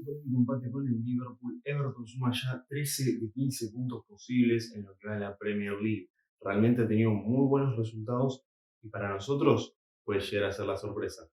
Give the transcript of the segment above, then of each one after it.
Polémico empate con el Liverpool. Everton suma ya 13 de 15 puntos posibles en lo que va de la Premier League. Realmente ha tenido muy buenos resultados y para nosotros puede llegar a ser la sorpresa.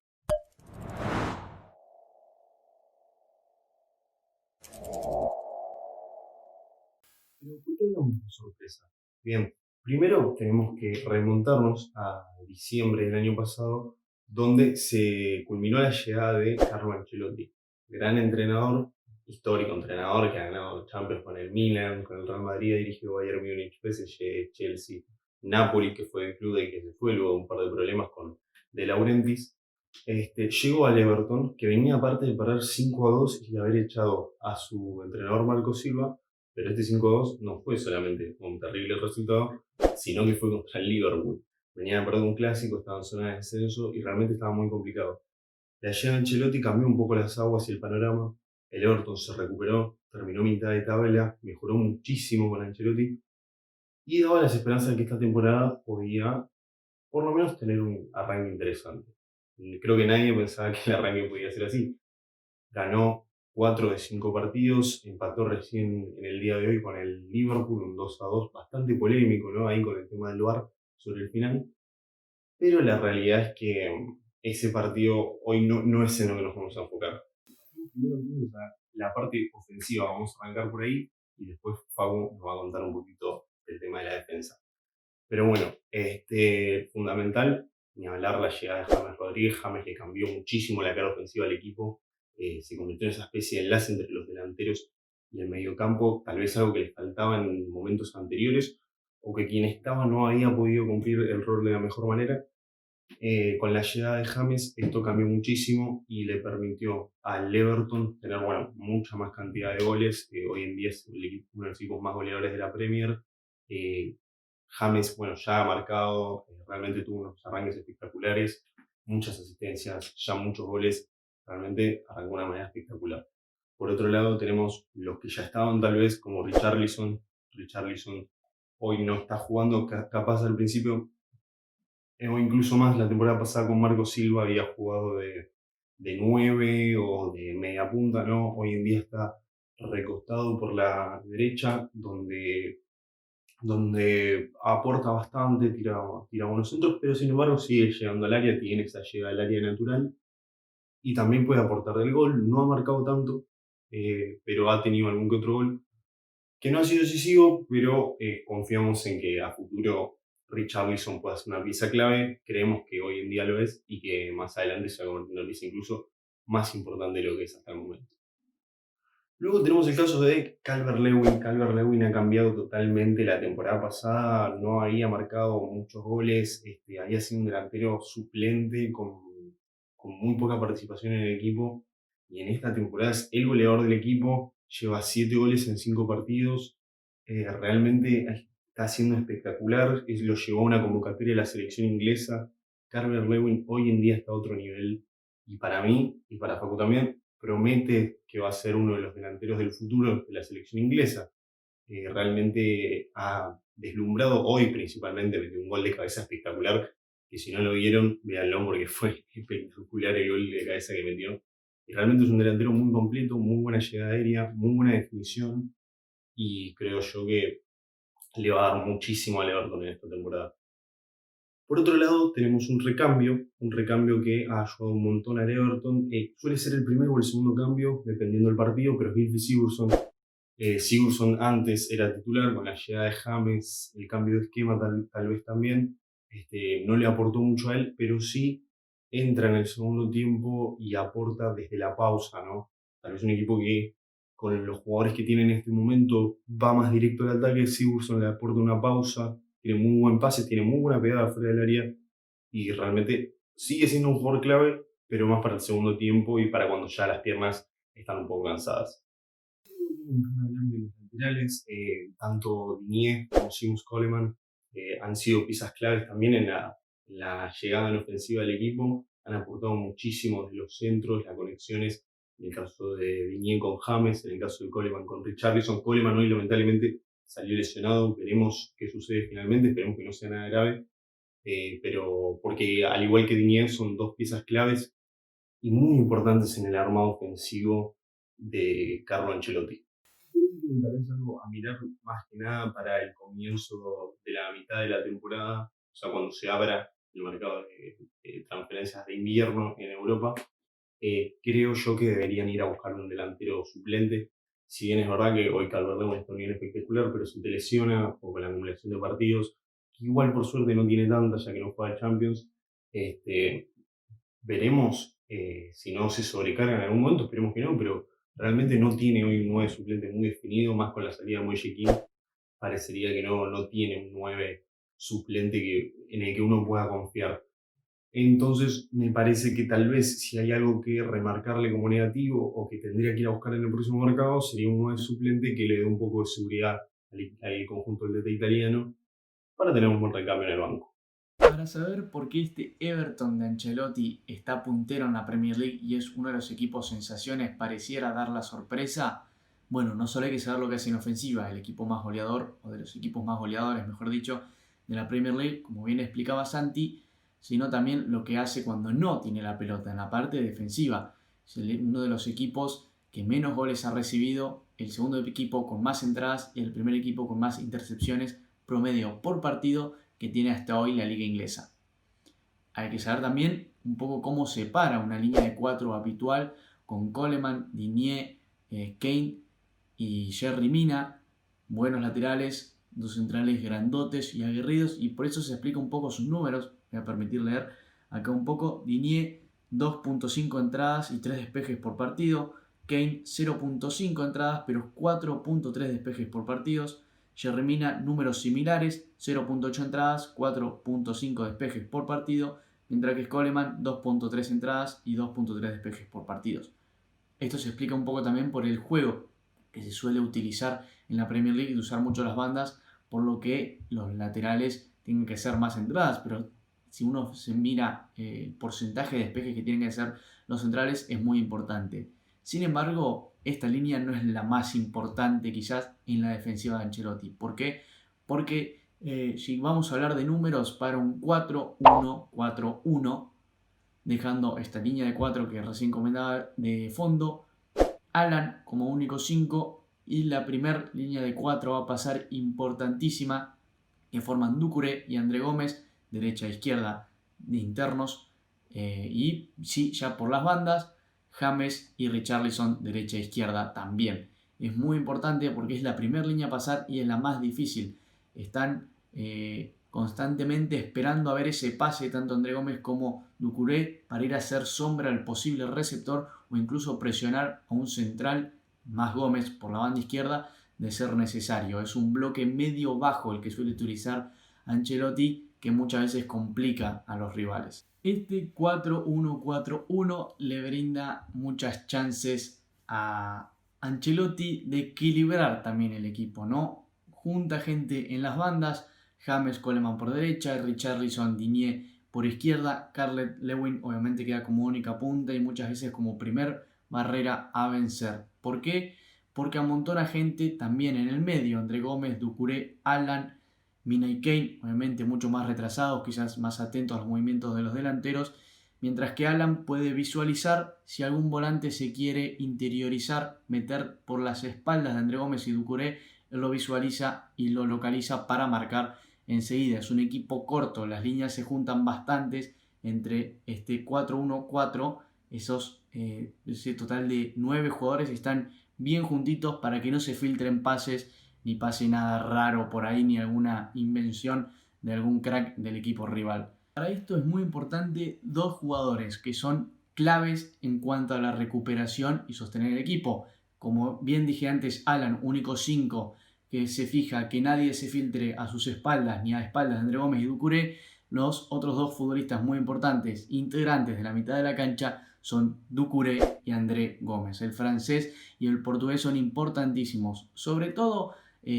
Pero ¿por qué hablamos de sorpresa? Bien, primero tenemos que remontarnos a diciembre del año pasado, donde se culminó la llegada de Carlo Ancelotti, gran entrenador, histórico entrenador que ha ganado Champions con el Milan, con el Real Madrid, ha dirigido Bayern Múnich, PSG, Chelsea, Napoli, que fue el club del que se fue luego de un par de problemas con De Laurentiis. Llegó al Everton, que venía aparte de parar 5-2 y haber echado a su entrenador Marco Silva, pero este 5-2 no fue solamente un terrible resultado, sino que fue contra el Liverpool. Venían a perder un clásico, estaban en zona de descenso y realmente estaba muy complicado. La llegada de Ancelotti cambió un poco las aguas y el panorama. El Everton se recuperó, terminó mitad de tabla, mejoró muchísimo con Ancelotti y daba las esperanzas de que esta temporada podía, por lo menos, tener un arranque interesante. Creo que nadie pensaba que el arranque podía ser así. Ganó 4 de 5 partidos, empató recién en el día de hoy con el Liverpool, un 2-2 bastante polémico, ¿no? Ahí con el tema del VAR sobre el final. Pero la realidad es que ese partido hoy no es en lo que nos vamos a enfocar. Primero entonces la parte ofensiva, vamos a arrancar por ahí y después Facu nos va a contar un poquito del tema de la defensa. Pero bueno, fundamental, ni hablar la llegada de James Rodríguez. James le cambió muchísimo la cara ofensiva al equipo, se convirtió en esa especie de enlace entre los delanteros y el mediocampo, tal vez algo que le faltaba en momentos anteriores o que quien estaba no había podido cumplir el rol de la mejor manera. Con la llegada de James esto cambió muchísimo y le permitió al Everton tener bueno, mucha más cantidad de goles. Hoy en día es uno de los equipos más goleadores de la Premier. Eh, James, bueno, ya ha marcado, realmente tuvo unos arranques espectaculares, muchas asistencias, ya muchos goles, realmente arrancó de una manera espectacular. Por otro lado, tenemos los que ya estaban tal vez, como Richarlison. Richarlison hoy no está jugando, capaz al principio, o incluso más, la temporada pasada con Marco Silva había jugado de 9 o de media punta, ¿no? Hoy en día está recostado por la derecha, donde aporta bastante, tira buenos centros, pero sin embargo sigue llegando al área, tiene esa llegada al área natural y también puede aportar del gol. No ha marcado tanto, pero ha tenido algún que otro gol que no ha sido decisivo, pero confiamos en que a futuro Richarlison pueda ser una pieza clave. Creemos que hoy en día lo es y que más adelante se va a convertir en una pieza incluso más importante de lo que es hasta el momento. Luego tenemos el caso de Calvert-Lewin. Calvert-Lewin ha cambiado totalmente la temporada pasada, no había marcado muchos goles, había sido un delantero suplente con muy poca participación en el equipo y en esta temporada es el goleador del equipo, lleva 7 goles en 5 partidos, realmente está siendo espectacular, lo llevó a una convocatoria de la selección inglesa. Calvert-Lewin hoy en día está a otro nivel y para mí, y para Facu también, promete que va a ser uno de los delanteros del futuro de la selección inglesa. Realmente ha deslumbrado hoy principalmente, metió un gol de cabeza espectacular, que si no lo vieron, véanlo porque fue espectacular el gol de cabeza que metió. Y realmente es un delantero muy completo, muy buena llegada aérea, muy buena definición y creo yo que le va a dar muchísimo al Everton en esta temporada. Por otro lado, tenemos un recambio que ha ayudado un montón al Everton. Suele ser el primero o el segundo cambio, dependiendo del partido, pero es Gylfi Sigurdsson. Sigurdsson antes era titular, con la llegada de James, el cambio de esquema tal vez también. No le aportó mucho a él, pero sí entra en el segundo tiempo y aporta desde la pausa, ¿no? Tal vez un equipo que con los jugadores que tiene en este momento va más directo al ataque, Sigurdsson le aporta una pausa, tiene muy buen pase, tiene muy buena pegada fuera del área y realmente sigue siendo un jugador clave, pero más para el segundo tiempo y para cuando ya las piernas están un poco cansadas. Hablar de los laterales, tanto Digne como Seamus Coleman han sido piezas claves también en la llegada en ofensiva del equipo, han aportado muchísimo desde los centros, las conexiones, en el caso de Digne con James, en el caso de Coleman con Richarlison. Coleman hoy lamentablemente salió lesionado, veremos qué sucede finalmente, esperemos que no sea nada grave, pero porque al igual que Digne son dos piezas claves y muy importantes en el armado ofensivo de Carlo Ancelotti. Por último, tal vez algo a mirar más que nada para el comienzo de la mitad de la temporada, o sea, cuando se abra el mercado de transferencias de invierno en Europa, creo yo que deberían ir a buscar un delantero suplente. Si bien es verdad que hoy Calvert-Lewin está en un nivel espectacular, pero si te lesiona o con la acumulación de partidos, que igual por suerte no tiene tanta ya que no juega el Champions, este, veremos si no se sobrecarga en algún momento, esperemos que no, pero realmente no tiene hoy un 9 suplente muy definido, más con la salida de Moise Kean, parecería que no tiene un 9 suplente en el que uno pueda confiar. Entonces, me parece que tal vez si hay algo que remarcarle como negativo o que tendría que ir a buscar en el próximo mercado, sería un 9 suplente que le dé un poco de seguridad al conjunto del DT italiano para tener un buen recambio en el banco. Para saber por qué este Everton de Ancelotti está puntero en la Premier League y es uno de los equipos sensaciones, pareciera dar la sorpresa, bueno, no solo hay que saber lo que hace en ofensiva, el equipo más goleador, o de los equipos más goleadores, mejor dicho, de la Premier League, como bien explicaba Santi, sino también lo que hace cuando no tiene la pelota en la parte defensiva. Es uno de los equipos que menos goles ha recibido, el segundo equipo con más entradas y el primer equipo con más intercepciones promedio por partido que tiene hasta hoy la liga inglesa. Hay que saber también un poco cómo se para una línea de 4 habitual con Coleman, Digne, Kane y Yerry Mina, buenos laterales, dos centrales grandotes y aguerridos, y por eso se explica un poco sus números. Me voy a permitir leer acá un poco. Digne 2.5 entradas y 3 despejes por partido. Kane 0.5 entradas pero 4.3 despejes por partidos. Yerry Mina números similares, 0.8 entradas, 4.5 despejes por partido, mientras que Coleman 2.3 entradas y 2.3 despejes por partidos. Esto se explica un poco también por el juego que se suele utilizar en la Premier League de usar mucho las bandas, por lo que los laterales tienen que ser más entradas, pero si uno se mira el porcentaje de despejes que tienen que hacer los centrales es muy importante. Sin embargo, esta línea no es la más importante quizás en la defensiva de Ancelotti. ¿Por qué? Porque si vamos a hablar de números para un 4-1-4-1, dejando esta línea de 4 que recién comentaba de fondo, Alan como único 5 y la primera línea de 4 va a pasar importantísima que forman Doucouré y André Gómez, derecha e izquierda de internos, y sí, ya por las bandas, James y Richarlison, derecha e izquierda también. Es muy importante porque es la primera línea a pasar y es la más difícil. Están constantemente esperando a ver ese pase, tanto André Gómez como Doucouré, para ir a hacer sombra al posible receptor o incluso presionar a un central, más Gómez, por la banda izquierda, de ser necesario. Es un bloque medio bajo el que suele utilizar Ancelotti, que muchas veces complica a los rivales. Este 4-1-4-1 le brinda muchas chances a Ancelotti de equilibrar también el equipo, ¿no? Junta gente en las bandas, James Coleman por derecha, Richarlison, Digne por izquierda, Calvert-Lewin obviamente queda como única punta y muchas veces como primer barrera a vencer. ¿Por qué? Porque amontona gente también en el medio, André Gómez, Doucouré, Alan, Mina y Kane, obviamente mucho más retrasados, quizás más atentos a los movimientos de los delanteros, mientras que Alan puede visualizar si algún volante se quiere interiorizar, meter por las espaldas de André Gómez y Doucouré, él lo visualiza y lo localiza para marcar enseguida. Es un equipo corto, las líneas se juntan bastantes entre este 4-1-4, ese total de 9 jugadores están bien juntitos para que no se filtren pases ni pase nada raro por ahí, ni alguna invención de algún crack del equipo rival. Para esto es muy importante dos jugadores que son claves en cuanto a la recuperación y sostener el equipo. Como bien dije antes, Alan, único 5 que se fija que nadie se filtre a sus espaldas ni a espaldas de André Gómez y Doucouré. Los otros dos futbolistas muy importantes, integrantes de la mitad de la cancha, son Doucouré y André Gómez. El francés y el portugués son importantísimos. Sobre todo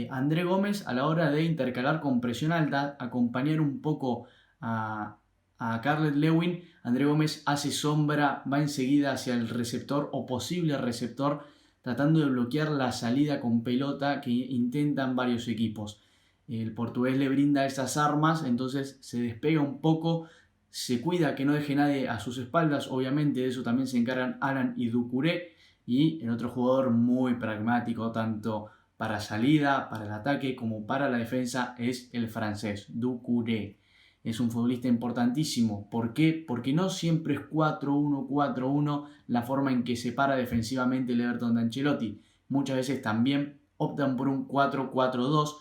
André Gómez a la hora de intercalar con presión alta, acompañar un poco a Calvert-Lewin. André Gómez hace sombra, va enseguida hacia el receptor o posible receptor, tratando de bloquear la salida con pelota que intentan varios equipos. El portugués le brinda esas armas, entonces se despega un poco, se cuida que no deje nadie a sus espaldas, obviamente de eso también se encargan Alan y Doucouré, Y el otro jugador muy pragmático, tanto para salida, para el ataque, como para la defensa, es el francés, Doucouré. Es un futbolista importantísimo. ¿Por qué? Porque no siempre es 4-1, 4-1 la forma en que se para defensivamente el Everton de Ancelotti. Muchas veces también optan por un 4-4-2,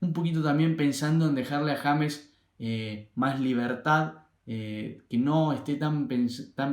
un poquito también pensando en dejarle a James más libertad, que no esté tan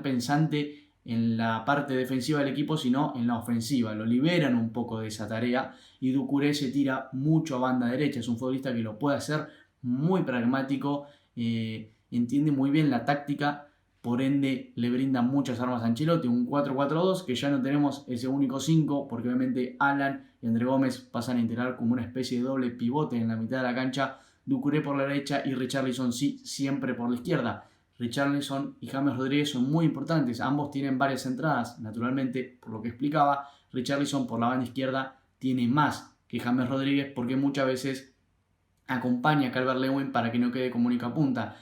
pensante en la parte defensiva del equipo, sino en la ofensiva. Lo liberan un poco de esa tarea y Doucouré se tira mucho a banda derecha. Es un futbolista que lo puede hacer, muy pragmático, entiende muy bien la táctica, por ende le brinda muchas armas a Ancelotti. Un 4-4-2 que ya no tenemos ese único 5, porque obviamente Alan y André Gómez pasan a integrar como una especie de doble pivote en la mitad de la cancha. Doucouré por la derecha y Richarlison sí, siempre por la izquierda. Richarlison y James Rodríguez son muy importantes, ambos tienen varias entradas, naturalmente, por lo que explicaba. Richarlison por la banda izquierda tiene más que James Rodríguez porque muchas veces acompaña a Calvert-Lewin para que no quede como única punta.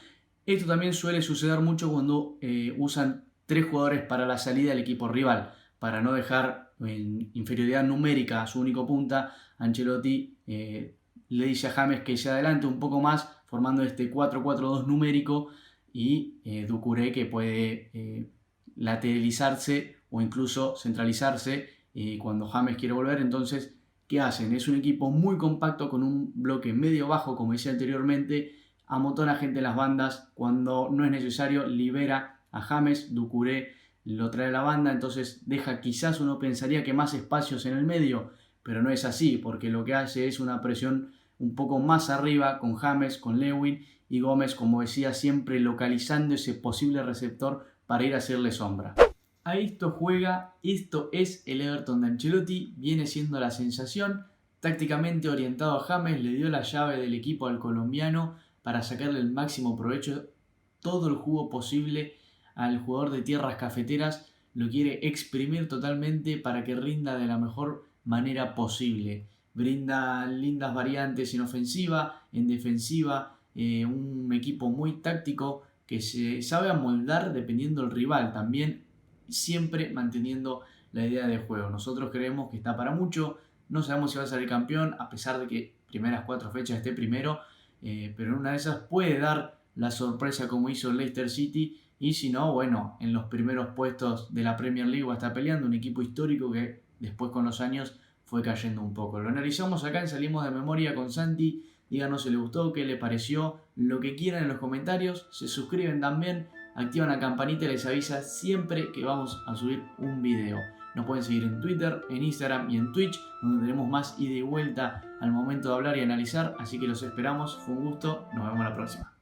Esto también suele suceder mucho cuando usan 3 jugadores para la salida del equipo rival, para no dejar en inferioridad numérica a su único punta. Ancelotti le dice a James que se adelante un poco más, formando este 4-4-2 numérico, y Doucouré que puede lateralizarse o incluso centralizarse cuando James quiere volver. Entonces, ¿qué hacen? Es un equipo muy compacto con un bloque medio bajo, como decía anteriormente, amotona gente en las bandas, cuando no es necesario libera a James, Doucouré lo trae a la banda, entonces deja, quizás uno pensaría que más espacios en el medio, pero no es así, porque lo que hace es una presión un poco más arriba con James, con Lewin y Gómez, como decía, siempre localizando ese posible receptor para ir a hacerle sombra. A esto juega, esto es el Everton de Ancelotti, viene siendo la sensación, tácticamente orientado a James, le dio la llave del equipo al colombiano para sacarle el máximo provecho, todo el jugo posible al jugador de tierras cafeteras, lo quiere exprimir totalmente para que rinda de la mejor manera posible. Brinda lindas variantes en ofensiva, en defensiva, un equipo muy táctico que se sabe amoldar dependiendo del rival, también siempre manteniendo la idea de juego. Nosotros creemos que está para mucho, no sabemos si va a salir campeón, a pesar de que primeras 4 fechas esté primero, pero en una de esas puede dar la sorpresa como hizo el Leicester City, y si no, bueno, en los primeros puestos de la Premier League va a estar peleando, un equipo histórico que después con los años fue cayendo un poco. Lo analizamos acá en Salimos de Memoria con Santi. Díganos si les gustó, qué les pareció, lo que quieran en los comentarios. Se suscriben también, activan la campanita y les avisa siempre que vamos a subir un video. Nos pueden seguir en Twitter, en Instagram y en Twitch, donde tenemos más ida y vuelta al momento de hablar y analizar. Así que los esperamos, fue un gusto, nos vemos la próxima.